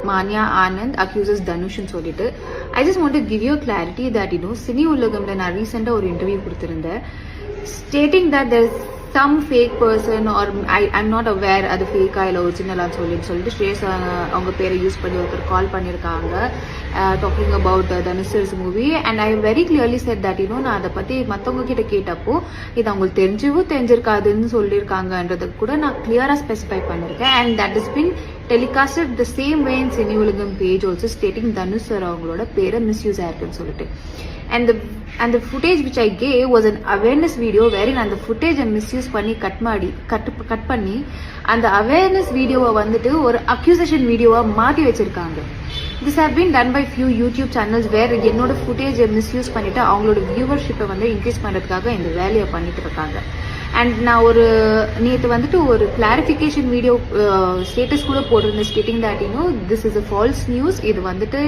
Manya Anand accuses Dhanush ன்னு சொல்லிட்டு I just want to give you a clarity that சினி உலகம்ல நான் ரீசெண்டா ஒரு இன்டர்வியூ கொடுத்திருந்தேன் stating that there's some fake person or I'm not aware அது fake இல்ல ஒரிஜினலா சொல்லிட்டு ஸ்ரேஸ் அவங்க பேரை யூஸ் பண்ணி ஒருத்தர் கால் பண்ணிருக்காங்க talking about Dhanush's movie and I very clearly said that நான் அதை பத்தி மத்தவங்க கிட்ட கேட்டப்போ இது அவங்களுக்கு தெரிஞ்சிருக்காதுன்னு சொல்லியிருக்காங்கன்றது கூட நான் கிளியரா ஸ்பெசிஃபை பண்ணிருக்கேன் and that has been telecasted the same way in Cine Ulagam page also stating Dhanush sir அவங்களோட பேரை மிஸ்யூஸ் ஆயிருக்குன்னு சொல்லிட்டு and the footage which I gave was an awareness video wherein அந்த footage misuse பண்ணி cut பண்ணி அந்த awareness வீடியோவை வந்துட்டு ஒரு accusation வீடியோவா மாத்தி வச்சிருக்காங்க. This have been done by few YouTube channels where என்னோட footage misuse பண்ணிட்டு அவங்களோட viewership வந்து increase பண்றதுக்காக இந்த வேலையை பண்ணிட்டு இருக்காங்க. And நான் ஒரு நேத்து வந்துட்டு ஒரு கிளாரிஃபிகேஷன் வீடியோ ஸ்டேட்டஸ் கூட போட்டிருந்தேன் stating that this is a false news. இது வந்துட்டு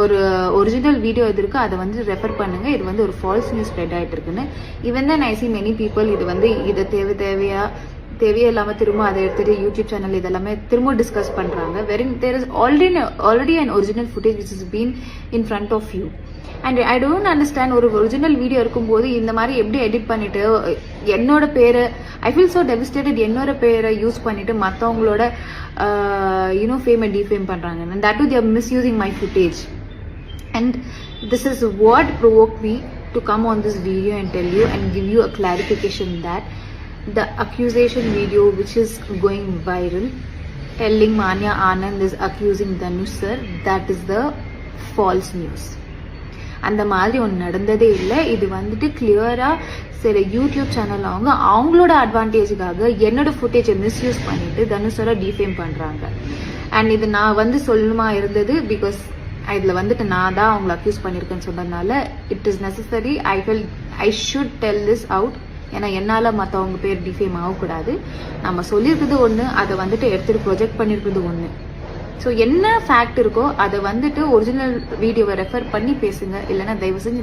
ஒரு ஒரிஜினல் வீடியோ எது இருக்கு அதை வந்து ரெஃபர் பண்ணுங்க, இது வந்து ஒரு ஃபால்ஸ் நியூஸ் ஸ்ப்ரெட் ஆயிட்டு இருக்குன்னு. ஈவன் தான் ஐ சி மெனி பீப்புள் இது வந்து இதை தேவையே இல்லாம திரும்ப அதை எடுத்துட்டு யூடியூப் சேனல் இதெல்லாமே திரும்ப டிஸ்கஸ் பண்றாங்க. வெரிங் there is already an original footage which has been in front of you. And I don't understand ஒரு ஒரிஜினல் வீடியோ இருக்கும்போது இந்த மாதிரி எப்படி எடிட் பண்ணிட்டு என்னோட பேரை ஐ ஃபீல் சோ டெவிஸ்டேட்டட் என்னோட பேரை யூஸ் பண்ணிட்டு மற்றவங்களோட ஃபேமை டிஃபேம் பண்றாங்க. And that too they are misusing my footage. And this is what provoked me to come on this video and tell you and give you a clarification that the accusation video which is going viral telling Manya Anand is accusing Dhanush sir, that is the false news. அந்த மாதிரி ஒன்று நடந்ததே இல்லை. இது வந்துட்டு கிளியரா சில YouTube channel அவங்களோட அட்வான்டேஜுக்காக என்னோட ஃபுட்டேஜை மிஸ்யூஸ் பண்ணிட்டு தனுஷோட டிஃபேம் பண்றாங்க. அண்ட் இது நான் வந்து சொல்லுமா இருந்தது பிகாஸ் இதுல வந்துட்டு நான் தான் அவங்களை அக்யூஸ் பண்ணிருக்கேன்னு சொன்னதுனால it is necessary I should tell this out. ஏன்னா என்னால மற்றவங்க பேர் டிஃபேம் ஆகக்கூடாது. நம்ம சொல்லியிருக்கிறது ஒண்ணு, அதை வந்துட்டு எடுத்துட்டு ப்ரொஜெக்ட் பண்ணிருக்கிறது ஒண்ணு. ஸோ என்ன ஃபேக்ட் இருக்கோ அதை வந்துட்டு ஒரிஜினல் வீடியோவை ரெஃபர் பண்ணி பேசுங்க, இல்லைன்னா தயவு செஞ்சு